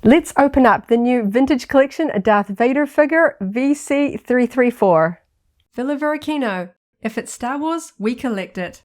Let's open up the new vintage collection Darth Vader figure VC334. Villa Varykino. If it's Star Wars, we collect it.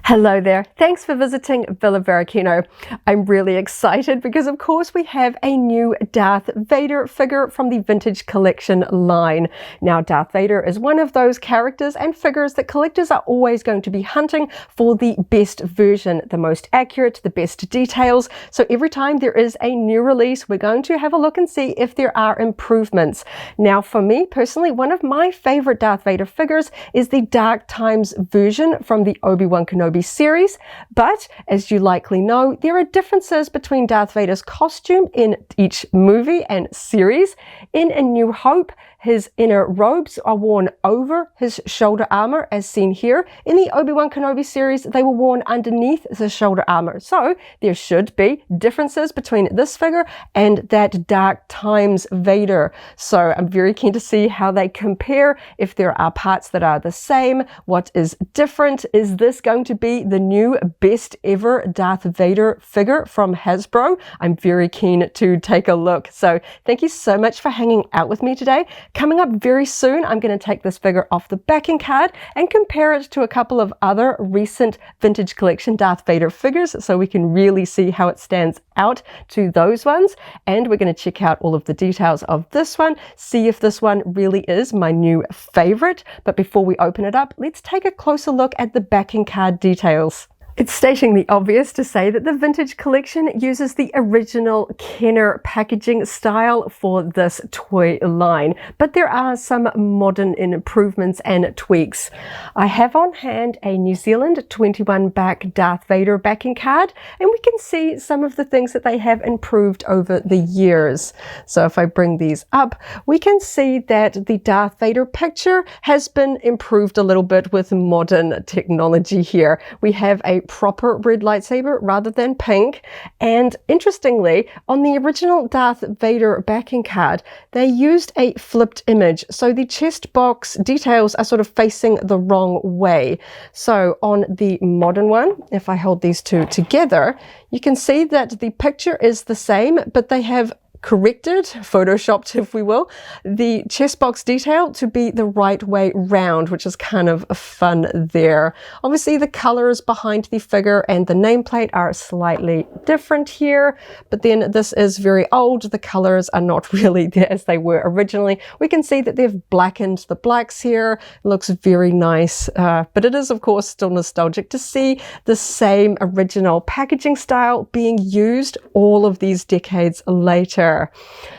Hello there, thanks for visiting Villa Varykino. I'm really excited because of course we have a new Darth Vader figure from the vintage collection line. Now Darth Vader is one of those characters and figures that collectors are always going to be hunting for the best version, the most accurate, the best details. So every time there is a new release, we're going to have a look and see if there are improvements. Now for me personally, one of my favorite Darth Vader figures is the Dark Times version from the Obi-Wan Kenobi series, but as you likely know, there are differences between Darth Vader's costume in each movie and series. In A New Hope, his inner robes are worn over his shoulder armor, as seen here. In the Obi-Wan Kenobi series, they were worn underneath the shoulder armor. So there should be differences between this figure and that Dark Times Vader. So I'm very keen to see how they compare, if there are parts that are the same, what is different. Is this going to be the new best ever Darth Vader figure from Hasbro? I'm very keen to take a look. So thank you so much for hanging out with me today. Coming up very soon, I'm going to take this figure off the backing card and compare it to a couple of other recent vintage collection Darth Vader figures so we can really see how it stands out to those ones. And we're going to check out all of the details of this one, see if this one really is my new favorite. But before we open it up, let's take a closer look at the backing card details. It's stating the obvious to say that the vintage collection uses the original Kenner packaging style for this toy line, but there are some modern improvements and tweaks. I have on hand a New Zealand 21 back Darth Vader backing card, and we can see some of the things that they have improved over the years. So if I bring these up, we can see that the Darth Vader picture has been improved a little bit with modern technology here. We have a proper red lightsaber rather than pink, and interestingly, on the original Darth Vader backing card they used a flipped image, so the chest box details are sort of facing the wrong way. So on the modern one, if I hold these two together, you can see that the picture is the same, but they have corrected, photoshopped if we will, the chest box detail to be the right way round, which is kind of fun there. Obviously the colors behind the figure and the nameplate are slightly different here, but then this is very old. The colors are not really there as they were originally. We can see that they've blackened the blacks here. It looks very nice, but it is of course still nostalgic to see the same original packaging style being used all of these decades later.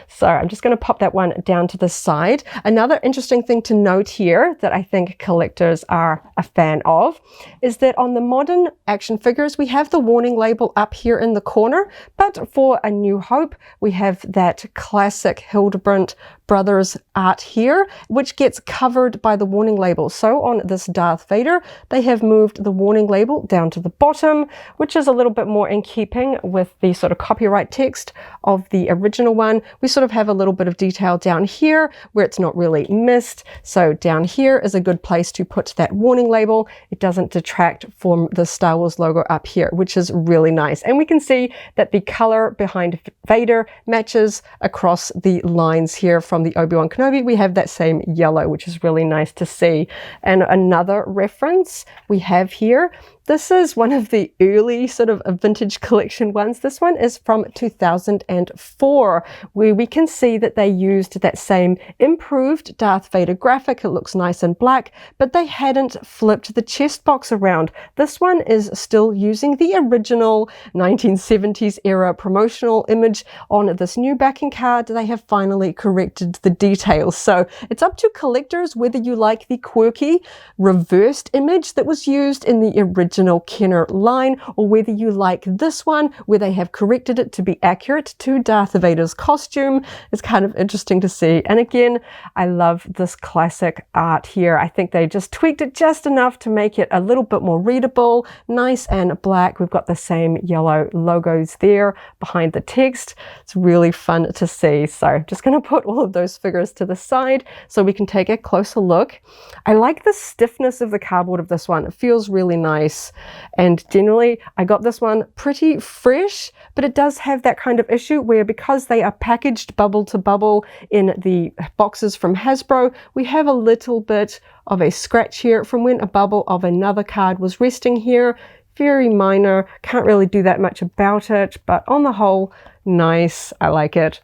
So I'm just going to pop that one down to the side. Another interesting thing to note here that I think collectors are a fan of is that on the modern action figures we have the warning label up here in the corner, but for A New Hope we have that classic Hildebrandt Brothers art here, which gets covered by the warning label. So on this Darth Vader, they have moved the warning label down to the bottom, which is a little bit more in keeping with the sort of copyright text of the original one. We sort of have a little bit of detail down here where it's not really missed. So down here is a good place to put that warning label. It doesn't detract from the Star Wars logo up here, which is really nice. And we can see that the color behind Vader matches across the lines here from the Obi-Wan Kenobi. We have that same yellow, which is really nice to see. And another reference we have here, this is one of the early sort of vintage collection ones. This one is from 2004, where we can see that they used that same improved Darth Vader graphic. It looks nice and black, but they hadn't flipped the chest box around. This one is still using the original 1970s era promotional image. On this new backing card, they have finally corrected the details. So it's up to collectors whether you like the quirky reversed image that was used in the original Kenner line, or whether you like this one where they have corrected it to be accurate to Darth Vader's costume. It's kind of interesting to see. And again, I love this classic art here. I think they just tweaked it just enough to make it a little bit more readable, nice and black. We've got the same yellow logos there behind the text. It's really fun to see. So just going to put all of those figures to the side so we can take a closer look. I like the stiffness of the cardboard of this one. It feels really nice. nice. And generally, I got this one pretty fresh, but it does have that kind of issue where because they are packaged bubble to bubble in the boxes from Hasbro, we have a little bit of a scratch here from when a bubble of another card was resting here. Very minor, can't really do that much about it, but on the whole, nice, I like it.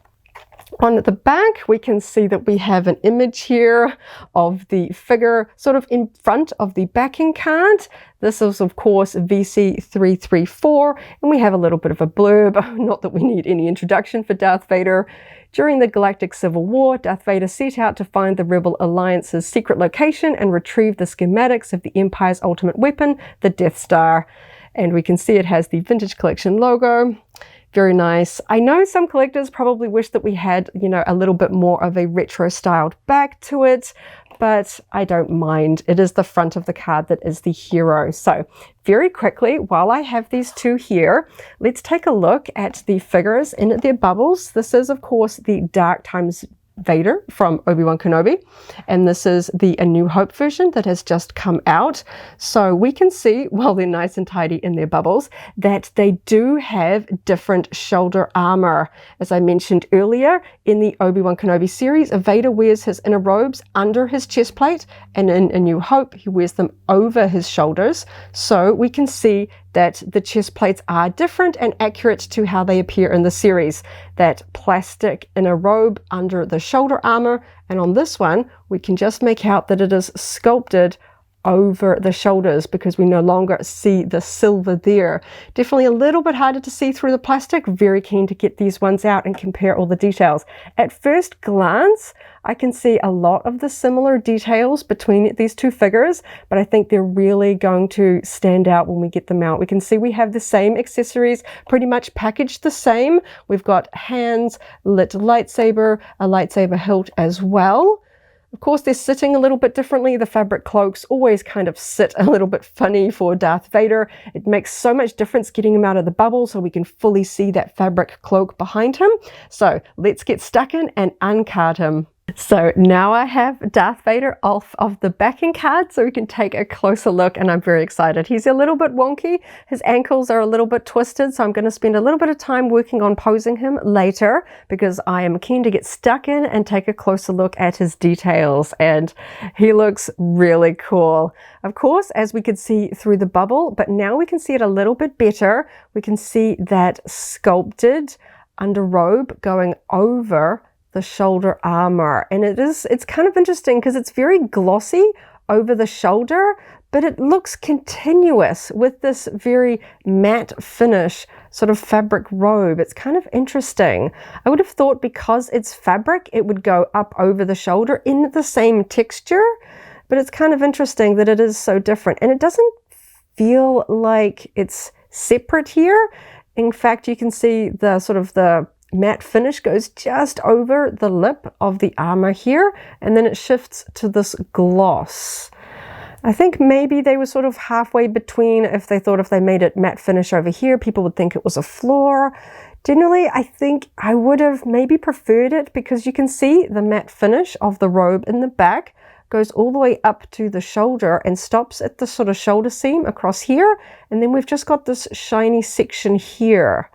On the back, we can see that we have an image here of the figure sort of in front of the backing card. This is, of course, VC334, and we have a little bit of a blurb. Not that we need any introduction for Darth Vader. During the Galactic Civil War, Darth Vader set out to find the Rebel Alliance's secret location and retrieve the schematics of the Empire's ultimate weapon, the Death Star. And we can see it has the Vintage Collection logo. Very nice. I know some collectors probably wish that we had, you know, a little bit more of a retro styled back to it, but I don't mind. It is the front of the card that is the hero. So very quickly, while I have these two here, let's take a look at the figures in their bubbles. This is, of course, the Dark Times Vader from Obi-Wan Kenobi, and this is the A New Hope version that has just come out. So we can see, while they're nice and tidy in their bubbles, that they do have different shoulder armor. As I mentioned earlier, in the Obi-Wan Kenobi series, Vader wears his inner robes under his chest plate, and in A New Hope, he wears them over his shoulders. So we can see that the chest plates are different and accurate to how they appear in the series. That plastic inner robe under the shoulder armor, and on this one, we can just make out that it is sculpted over the shoulders because we no longer see the silver there. Definitely a little bit harder to see through the plastic. Very keen to get these ones out and compare all the details. At first glance, I can see a lot of the similar details between these two figures, but I think they're really going to stand out when we get them out. We can see we have the same accessories, pretty much packaged the same. We've got hands, lit lightsaber, a lightsaber hilt as well. Of course, they're sitting a little bit differently. The fabric cloaks always kind of sit a little bit funny for Darth Vader. It makes so much difference getting him out of the bubble so we can fully see that fabric cloak behind him. So let's get stuck in and uncard him. So now I have Darth Vader off of the backing card so we can take a closer look, and I'm very excited. He's a little bit wonky. His ankles are a little bit twisted, so I'm going to spend a little bit of time working on posing him later because I am keen to get stuck in and take a closer look at his details, and he looks really cool. Of course, as we could see through the bubble, but now we can see it a little bit better. We can see that sculpted under robe going over the shoulder armor, and it's kind of interesting because it's very glossy over the shoulder, but it looks continuous with this very matte finish sort of fabric robe. It's kind of interesting. I would have thought because it's fabric it would go up over the shoulder in the same texture, but it's kind of interesting that it is so different, and it doesn't feel like it's separate here. In fact, you can see the sort of the matte finish goes just over the lip of the armor here, and then it shifts to this gloss. I think maybe they were sort of halfway between. If they thought if they made it matte finish over here, people would think it was a floor. Generally, I think I would have maybe preferred it because you can see the matte finish of the robe in the back goes all the way up to the shoulder and stops at the sort of shoulder seam across here, and then we've just got this shiny section here.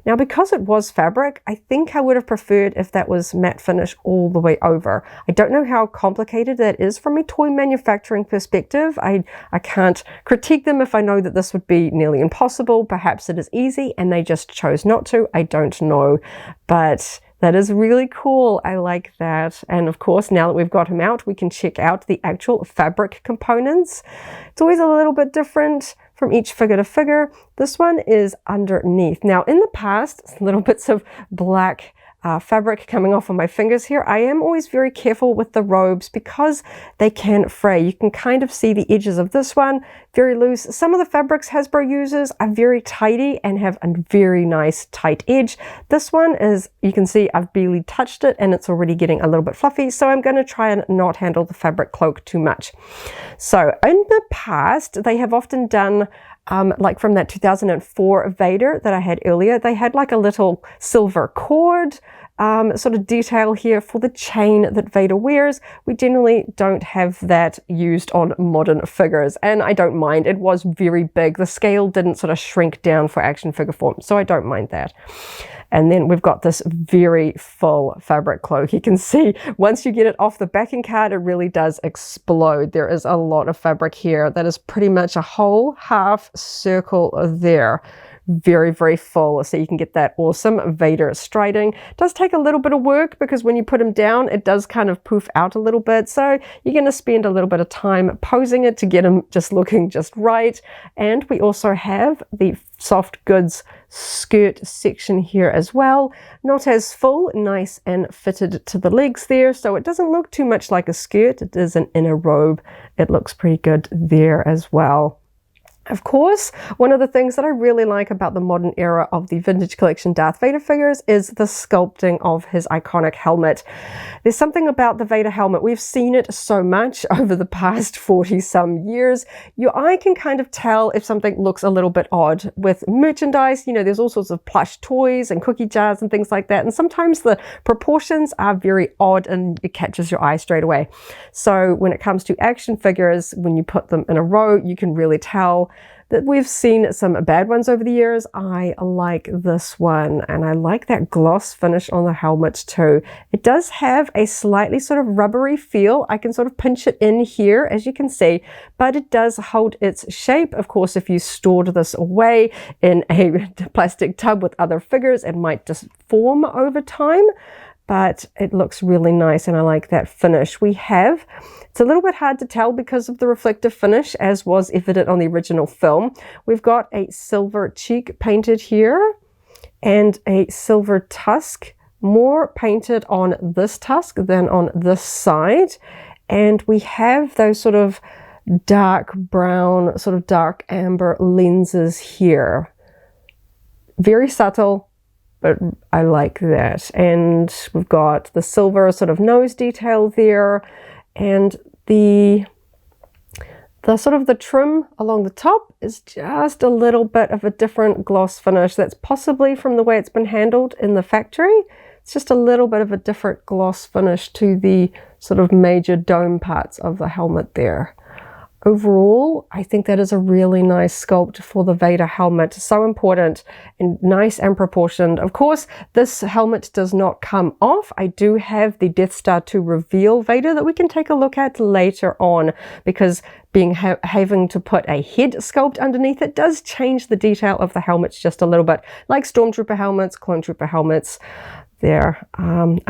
Now, because it was fabric, I think I would have preferred if that was matte finish all the way over. I don't know how complicated that is from a toy manufacturing perspective. I can't critique them if I know that this would be nearly impossible. Perhaps it is easy and they just chose not to. I don't know, but that is really cool. I like that. And of course, now that we've got him out, we can check out the actual fabric components. It's always a little bit different from each figure to figure. This one is underneath. Now, in the past, little bits of black fabric coming off on my fingers here. I am always very careful with the robes because they can fray. You can kind of see the edges of this one, very loose. Some of the fabrics Hasbro uses are very tidy and have a very nice tight edge. This one is, you can see I've barely touched it and it's already getting a little bit fluffy, so I'm going to try and not handle the fabric cloak too much. So in the past, they have often done like from that 2004 Vader that I had earlier. They had like a little silver cord sort of detail here for the chain that Vader wears. We generally don't have that used on modern figures, and I don't mind. It was very big. The scale didn't sort of shrink down for action figure form, so I don't mind that. And then we've got this very full fabric cloak. You can see once you get it off the backing card, it really does explode. There is a lot of fabric here. That is pretty much a whole half circle there. Very, very full, so you can get that awesome Vader striding. It does take a little bit of work because when you put him down, it does kind of poof out a little bit, so you're going to spend a little bit of time posing it to get him just looking just right. And we also have the soft goods skirt section here as well. Not as full, nice and fitted to the legs there, so it doesn't look too much like a skirt. It is an inner robe. It looks pretty good there as well. Of course, one of the things that I really like about the modern era of the vintage collection Darth Vader figures is the sculpting of his iconic helmet. There's something about the Vader helmet. We've seen it so much over the past 40 some years. Your eye can kind of tell if something looks a little bit odd. With merchandise, you know, there's all sorts of plush toys and cookie jars and things like that, and sometimes the proportions are very odd and it catches your eye straight away. So when it comes to action figures, when you put them in a row, you can really tell that we've seen some bad ones over the years. I like this one, and I like that gloss finish on the helmet too. It does have a slightly sort of rubbery feel. I can sort of pinch it in here, as you can see, but it does hold its shape. Of course, if you stored this away in a plastic tub with other figures, it might just form over time, but it looks really nice, and I like that finish. It's a little bit hard to tell because of the reflective finish, as was evident on the original film. We've got a silver cheek painted here and a silver tusk, more painted on this tusk than on this side. And we have those sort of dark brown, sort of dark amber lenses here. Very subtle, but I like that. And we've got the silver sort of nose detail there, and the sort of the trim along the top is just a little bit of a different gloss finish. That's possibly from the way it's been handled in the factory. It's just a little bit of a different gloss finish to the sort of major dome parts of the helmet there. Overall, I think that is a really nice sculpt for the Vader helmet. So important and nice and proportioned. Of course, this helmet does not come off. I do have the Death Star 2 reveal Vader that we can take a look at later on, because having to put a head sculpt underneath it does change the detail of the helmets just a little bit, like Stormtrooper helmets, Clone Trooper helmets. There.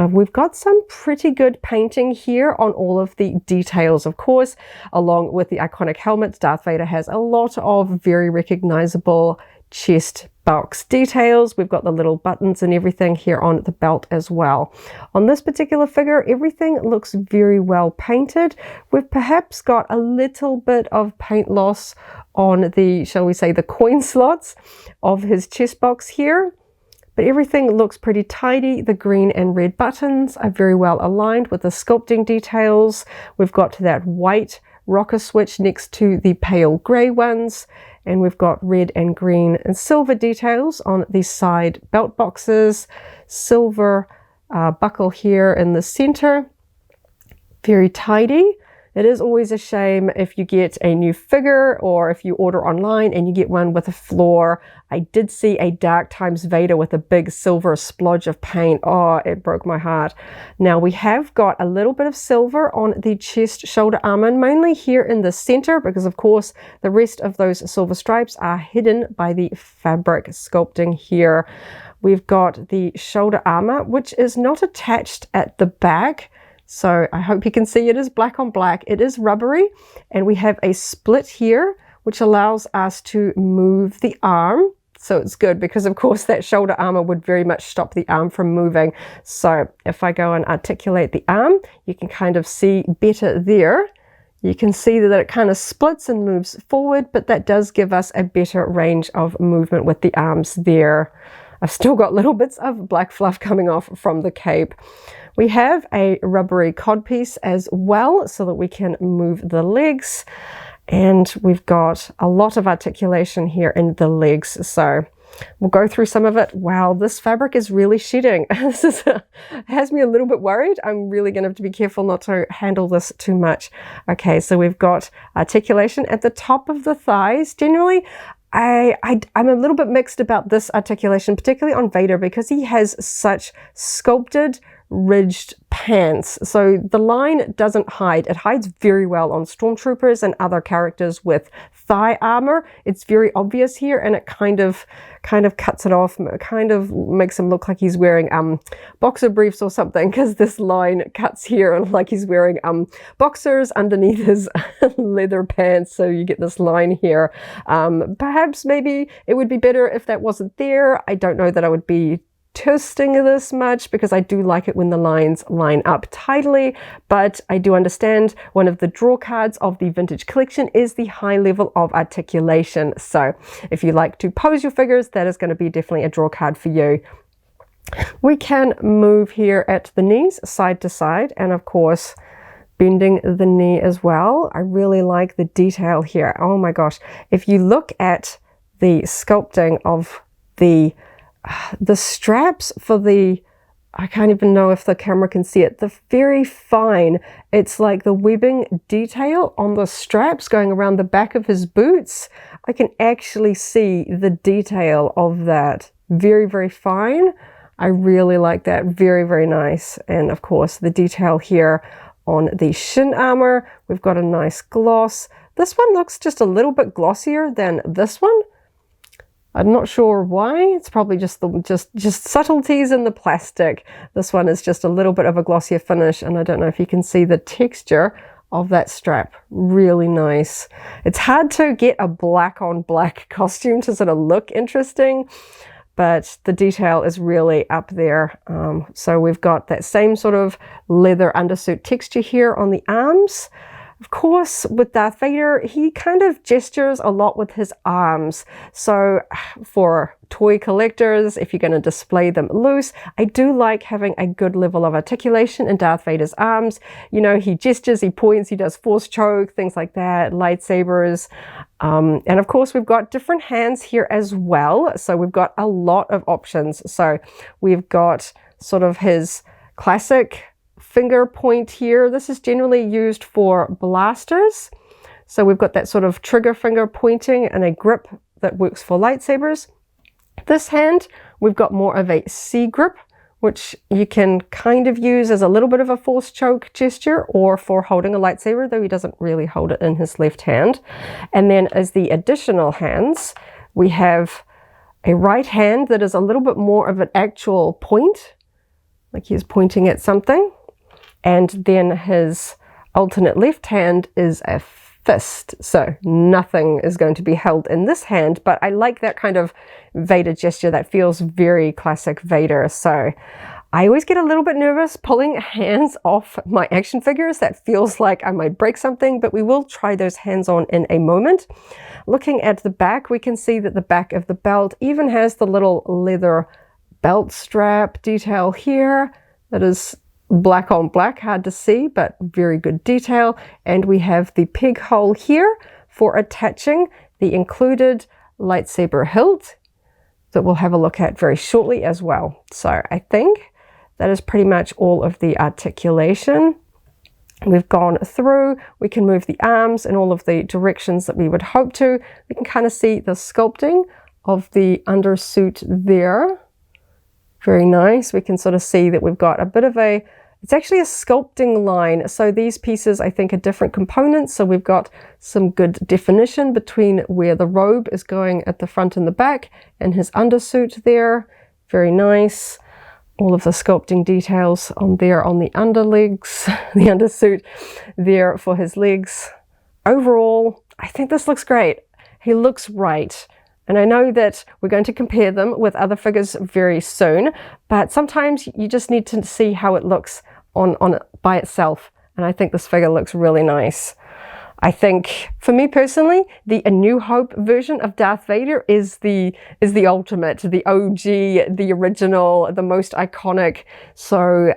We've got some pretty good painting here on all of the details, of course. Along with the iconic helmets, Darth Vader has a lot of very recognizable chest box details. We've got the little buttons and everything here on the belt as well. On this particular figure, everything looks very well painted. We've perhaps got a little bit of paint loss on the, shall we say, the coin slots of his chest box here. But everything looks pretty tidy. The green and red buttons are very well aligned with the sculpting details. We've got that white rocker switch next to the pale grey ones. And we've got red and green and silver details on the side belt boxes. Silver buckle here in the center. Very tidy. It is always a shame if you get a new figure or if you order online and you get one with a flaw. I did see a Dark Times Vader with a big silver splodge of paint. Oh, it broke my heart. Now we have got a little bit of silver on the chest shoulder armor, mainly here in the center, because of course the rest of those silver stripes are hidden by the fabric sculpting here. We've got the shoulder armor, which is not attached at the back. So I hope you can see it is black on black. It is rubbery, and we have a split here, which allows us to move the arm. So it's good because, of course, that shoulder armor would very much stop the arm from moving. So if I go and articulate the arm, you can kind of see better there. You can see that it kind of splits and moves forward, but that does give us a better range of movement with the arms there. I've still got little bits of black fluff coming off from the cape. We have a rubbery codpiece as well so that we can move the legs. And we've got a lot of articulation here in the legs. So we'll go through some of it. Wow, this fabric is really shedding. This has me a little bit worried. I'm really going to have to be careful not to handle this too much. Okay, so we've got articulation at the top of the thighs. Generally, I'm a little bit mixed about this articulation, particularly on Vader, because he has such sculpted, ridged pants. So the line doesn't hide. It hides very well on stormtroopers and other characters with thigh armor. It's very obvious here, and it kind of cuts it off, kind of makes him look like he's wearing boxer briefs or something, because this line cuts here and like he's wearing boxers underneath his leather pants. So you get this line here. Perhaps maybe it would be better if that wasn't there. I don't know that I would be testing this much, because I do like it when the lines line up tidily, but I do understand one of the draw cards of the vintage collection is the high level of articulation. So if you like to pose your figures, that is going to be definitely a draw card for you. We can move here at the knees side to side, and of course bending the knee as well. I really like the detail here. Oh my gosh, if you look at the sculpting of the straps for the, I can't even know if the camera can see it, the very fine, it's like the webbing detail on the straps going around the back of his boots. I can actually see the detail of that. Very, very fine. I really like that. Very, very nice. And of course the detail here on the shin armor, we've got a nice gloss. This one looks just a little bit glossier than this one. I'm not sure why. It's probably just subtleties in the plastic. This one is just a little bit of a glossier finish, and I don't know if you can see the texture of that strap. Really nice. It's hard to get a black on black costume to sort of look interesting, but the detail is really up there. So we've got that same sort of leather undersuit texture here on the arms. Of course, with Darth Vader, he kind of gestures a lot with his arms. So for toy collectors, if you're going to display them loose, I do like having a good level of articulation in Darth Vader's arms. You know, he gestures, he points, he does force choke, things like that, lightsabers. And of course, we've got different hands here as well. So we've got a lot of options. So we've got sort of his classic finger point here. This is generally used for blasters. So we've got that sort of trigger finger pointing and a grip that works for lightsabers. This hand, we've got more of a C grip, which you can kind of use as a little bit of a force choke gesture or for holding a lightsaber, though he doesn't really hold it in his left hand. And then as the additional hands, we have a right hand that is a little bit more of an actual point, like he's pointing at something. And then his alternate left hand is a fist. So nothing is going to be held in this hand, but I like that kind of Vader gesture that feels very classic Vader. So I always get a little bit nervous pulling hands off my action figures. That feels like I might break something, but we will try those hands on in a moment. Looking at the back, we can see that the back of the belt even has the little leather belt strap detail here that is black on black, hard to see, but very good detail. And we have the peg hole here for attaching the included lightsaber hilt that we'll have a look at very shortly as well. So I think that is pretty much all of the articulation. We've gone through, we can move the arms in all of the directions that we would hope to. We can kind of see the sculpting of the undersuit there. Very nice. We can sort of see that we've got a bit of a, it's actually a sculpting line. So these pieces, I think, are different components. So we've got some good definition between where the robe is going at the front and the back and his undersuit there. Very nice. All of the sculpting details on there on the underlegs, the undersuit there for his legs. Overall, I think this looks great. He looks right. And I know that we're going to compare them with other figures very soon, but sometimes you just need to see how it looks on by itself. And I think this figure looks really nice. I think for me personally, the A New Hope version of Darth Vader is the ultimate, the OG, the original, the most iconic. So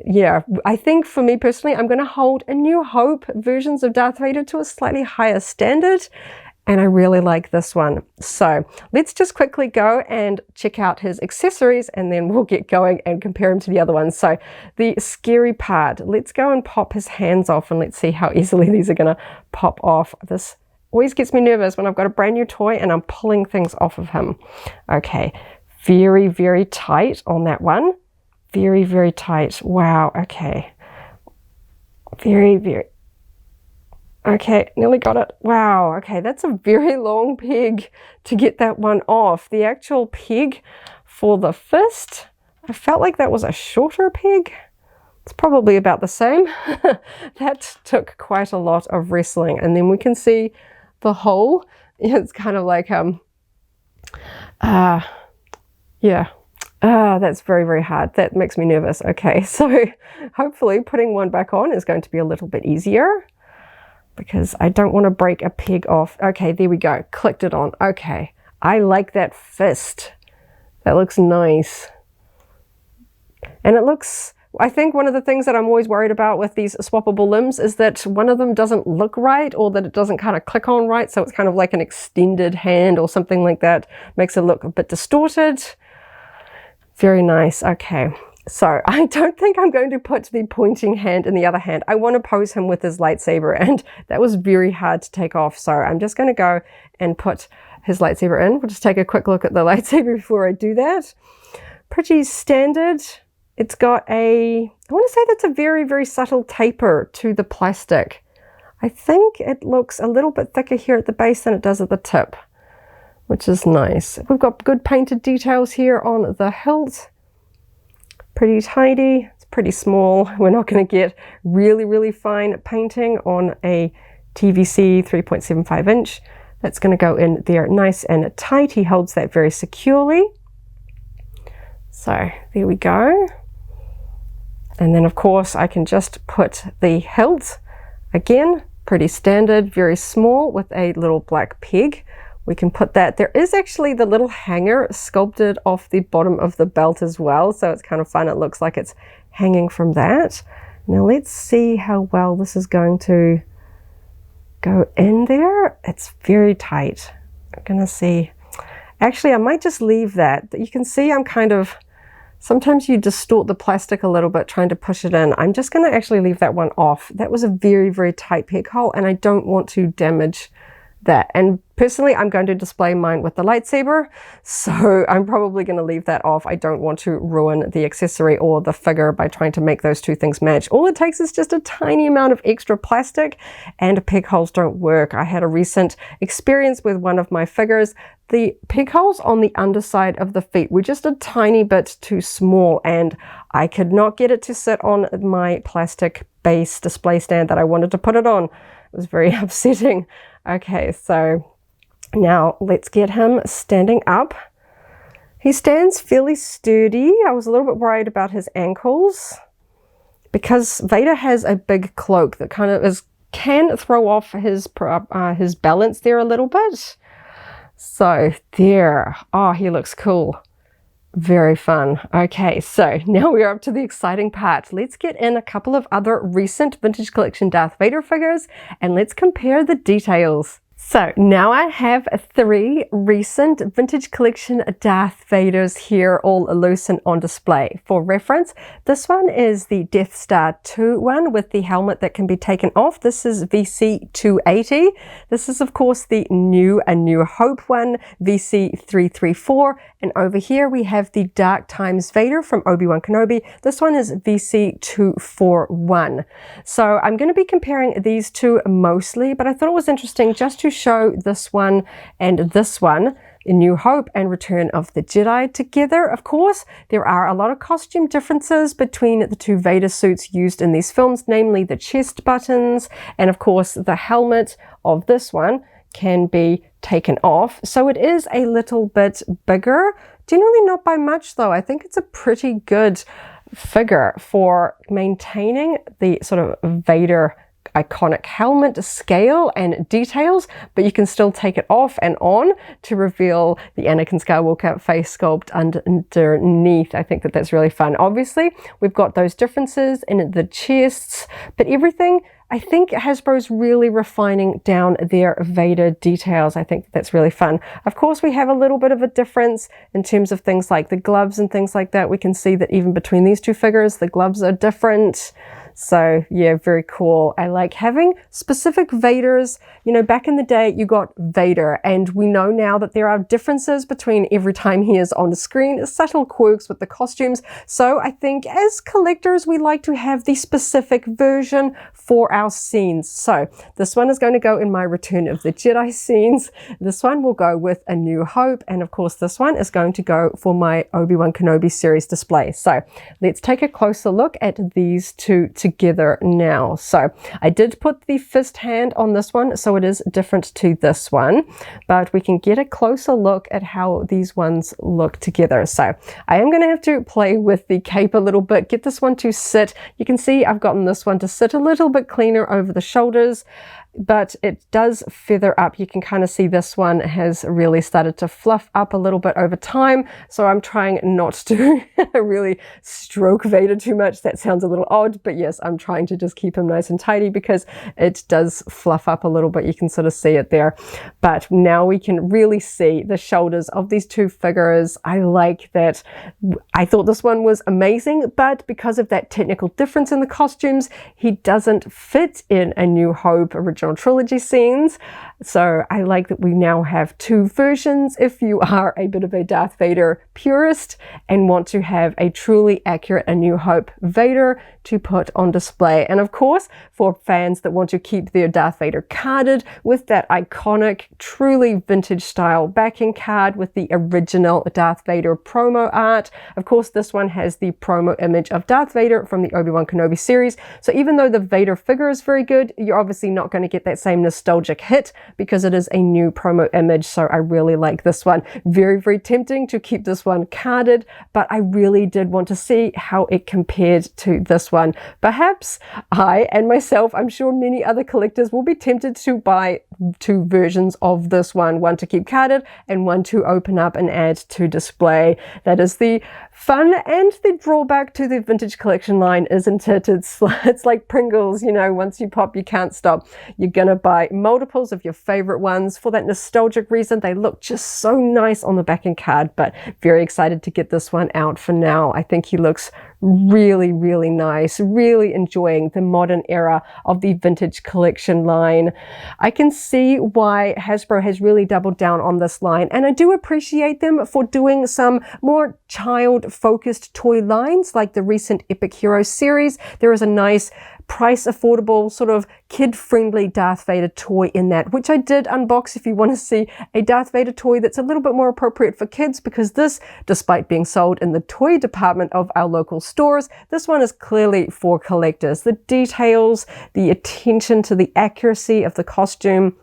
yeah, I think for me personally, I'm going to hold A New Hope versions of Darth Vader to a slightly higher standard. And I really like this one. So let's just quickly go and check out his accessories, and then we'll get going and compare him to the other ones. So the scary part, let's go and pop his hands off, and let's see how easily these are gonna pop off. This always gets me nervous when I've got a brand new toy and I'm pulling things off of him. Okay, very, very tight on that one. Very, very tight. Wow, okay. Very, very. Okay, nearly got it. Wow, okay, that's a very long peg to get that one off. The actual peg for the fist, I felt like that was a shorter peg. It's probably about the same. That took quite a lot of wrestling. And then we can see the hole. It's kind of like, that's very, very hard. That makes me nervous. Okay, so hopefully putting one back on is going to be a little bit easier, because I don't want to break a peg off. Okay, there we go. Clicked it on. Okay, I like that fist. That looks nice. And it looks, I think one of the things that I'm always worried about with these swappable limbs is that one of them doesn't look right, or that it doesn't kind of click on right. So it's kind of like an extended hand or something like that. Makes it look a bit distorted. Very nice. Okay. So I don't think I'm going to put the pointing hand in the other hand. I want to pose him with his lightsaber, and that was very hard to take off. So I'm just going to go and put his lightsaber in. We'll just take a quick look at the lightsaber before I do that. Pretty standard. It's got I want to say that's a very, very subtle taper to the plastic. I think it looks a little bit thicker here at the base than it does at the tip, which is nice. We've got good painted details here on the hilt. Pretty tidy, it's pretty small. We're not going to get really, really fine painting on a TVC 3.75 inch. That's going to go in there nice and tight. He holds that very securely. So there we go. And then of course I can just put the hilt, again, pretty standard, very small with a little black peg. We can put that. There is actually the little hanger sculpted off the bottom of the belt as well. So it's kind of fun. It looks like it's hanging from that. Now let's see how well this is going to go in there. It's very tight. I'm gonna see. Actually, I might just leave that. You can see I'm kind of, sometimes you distort the plastic a little bit trying to push it in. I'm just gonna actually leave that one off. That was a very, very tight peg hole, and I don't want to damage that. And personally, I'm going to display mine with the lightsaber, so I'm probably going to leave that off. I don't want to ruin the accessory or the figure by trying to make those two things match. All it takes is just a tiny amount of extra plastic, and peg holes don't work. I had a recent experience with one of my figures. The peg holes on the underside of the feet were just a tiny bit too small, and I could not get it to sit on my plastic base display stand that I wanted to put it on. It was very upsetting. Okay, so now let's get him standing up. He stands fairly sturdy. I was a little bit worried about his ankles, because Vader has a big cloak that kind of can throw off his balance there a little bit. So there, oh, he looks cool. Very fun. Okay, so now we're up to the exciting part. Let's get in a couple of other recent Vintage Collection Darth Vader figures, and let's compare the details. So now I have 3 recent Vintage Collection Darth Vaders here, all loose and on display. For reference, this one is the Death Star 2 one with the helmet that can be taken off. This is VC280. This is of course the new A New Hope one, VC334. And over here we have the Dark Times Vader from Obi-Wan Kenobi. This one is VC241. So I'm going to be comparing these two mostly, but I thought it was interesting just to show this one and this one, A New Hope and Return of the Jedi, together. Of course, there are a lot of costume differences between the two Vader suits used in these films, namely the chest buttons, and of course the helmet of this one can be taken off. So it is a little bit bigger, generally not by much though. I think it's a pretty good figure for maintaining the sort of Vader iconic helmet scale and details, but you can still take it off and on to reveal the Anakin Skywalker face sculpt underneath. I think that that's really fun. Obviously, we've got those differences in the chests, but everything, I think Hasbro's really refining down their Vader details. I think that's really fun. Of course, we have a little bit of a difference in terms of things like the gloves and things like that. We can see that even between these two figures, the gloves are different. So yeah, very cool. I like having specific Vaders. You know, back in the day, you got Vader, and we know now that there are differences between every time he is on the screen, subtle quirks with the costumes. So I think as collectors, we like to have the specific version for our scenes. So this one is going to go in my Return of the Jedi scenes. This one will go with A New Hope. And of course, this one is going to go for my Obi-Wan Kenobi series display. So let's take a closer look at these two together now. So I did put the fist hand on this one, so it is different to this one, but we can get a closer look at how these ones look together. So I am going to have to play with the cape a little bit, get this one to sit. You can see I've gotten this one to sit a little bit cleaner over the shoulders, but it does feather up. You can kind of see this one has really started to fluff up a little bit over time. So I'm trying not to really stroke Vader too much. That sounds a little odd, but yes, I'm trying to just keep him nice and tidy because it does fluff up a little bit. You can sort of see it there. But now we can really see the shoulders of these two figures. I like that. I thought this one was amazing, but because of that technical difference in the costumes, he doesn't fit in A New Hope original trilogy scenes. So I like that we now have two versions if you are a bit of a Darth Vader purist and want to have a truly accurate A New Hope Vader to put on display. And of course, for fans that want to keep their Darth Vader carded with that iconic, truly vintage style backing card with the original Darth Vader promo art. Of course, this one has the promo image of Darth Vader from the Obi-Wan Kenobi series. So even though the Vader figure is very good, you're obviously not going to get that same nostalgic hit because it is a new promo image. So I really like this one. Very, very tempting to keep this one carded, but I really did want to see how it compared to this one. Perhaps I and myself, I'm sure many other collectors will be tempted to buy two versions of this one to keep carded and one to open up and add to display. That is the fun and the drawback to the vintage collection line, isn't it? It's like Pringles, you know, once you pop, you can't stop. You're gonna buy multiples of your favorite ones for that nostalgic reason. They look just so nice on the backing card, but very excited to get this one out for now. I think he looks really, really nice. Really enjoying the modern era of the vintage collection line. I can see why Hasbro has really doubled down on this line, and I do appreciate them for doing some more child-focused toy lines like the recent Epic Hero series. There is a nice price affordable sort of kid-friendly Darth Vader toy in that, which I did unbox if you want to see a Darth Vader toy that's a little bit more appropriate for kids, because this, despite being sold in the toy department of our local stores, this one is clearly for collectors. The details, the attention to the accuracy of the costume,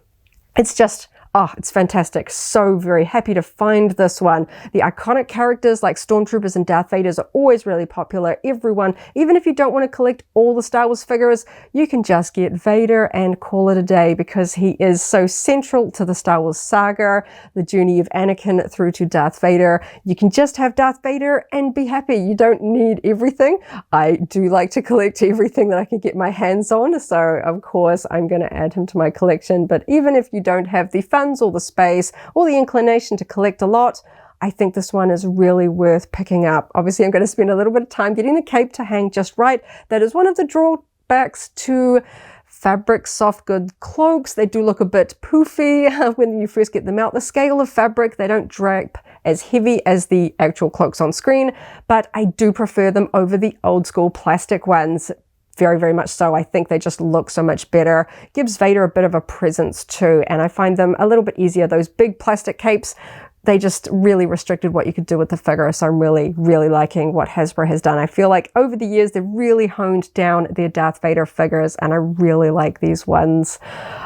it's just, oh, it's fantastic. So very happy to find this one. The iconic characters like Stormtroopers and Darth Vader are always really popular. Everyone, even if you don't want to collect all the Star Wars figures, you can just get Vader and call it a day, because he is so central to the Star Wars saga, the journey of Anakin through to Darth Vader. You can just have Darth Vader and be happy. You don't need everything. I do like to collect everything that I can get my hands on. So of course, I'm going to add him to my collection. But even if you don't have the funds or the space or the inclination to collect a lot, I think this one is really worth picking up. Obviously, I'm going to spend a little bit of time getting the cape to hang just right. That is one of the drawbacks to fabric soft good cloaks. They do look a bit poofy when you first get them out. The scale of fabric, they don't drape as heavy as the actual cloaks on screen, but I do prefer them over the old school plastic ones. Very, very much so. I think they just look so much better. Gives Vader a bit of a presence too, and I find them a little bit easier. Those big plastic capes, they just really restricted what you could do with the figure. So I'm really, really liking what Hasbro has done. I feel like over the years, they've really honed down their Darth Vader figures, and I really like these ones.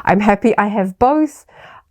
I'm happy I have both.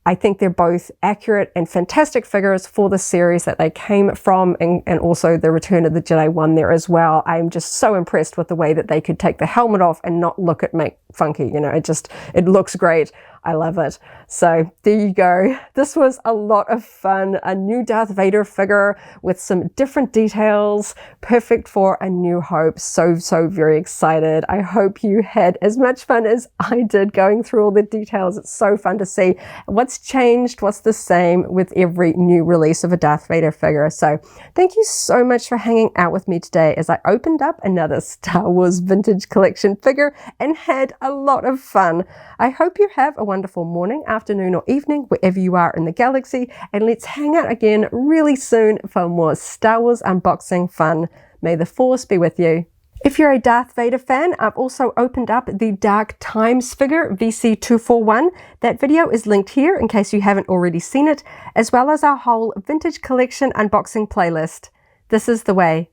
I think they're both accurate and fantastic figures for the series that they came from, and also the Return of the Jedi one there as well. I'm just so impressed with the way that they could take the helmet off and not look at me funky, you know, it looks great. I love it. So there you go. This was a lot of fun. A new Darth Vader figure with some different details, perfect for A New Hope. So very excited. I hope you had as much fun as I did going through all the details. It's so fun to see what's changed, what's the same with every new release of a Darth Vader figure. So thank you so much for hanging out with me today as I opened up another Star Wars vintage collection figure and had a lot of fun. I hope you have a wonderful morning, afternoon, or evening, wherever you are in the galaxy, and let's hang out again really soon for more Star Wars unboxing fun. May the Force be with you. If you're a Darth Vader fan, I've also opened up the Dark Times figure VC334. That video is linked here in case you haven't already seen it, as well as our whole vintage collection unboxing playlist. This is the way.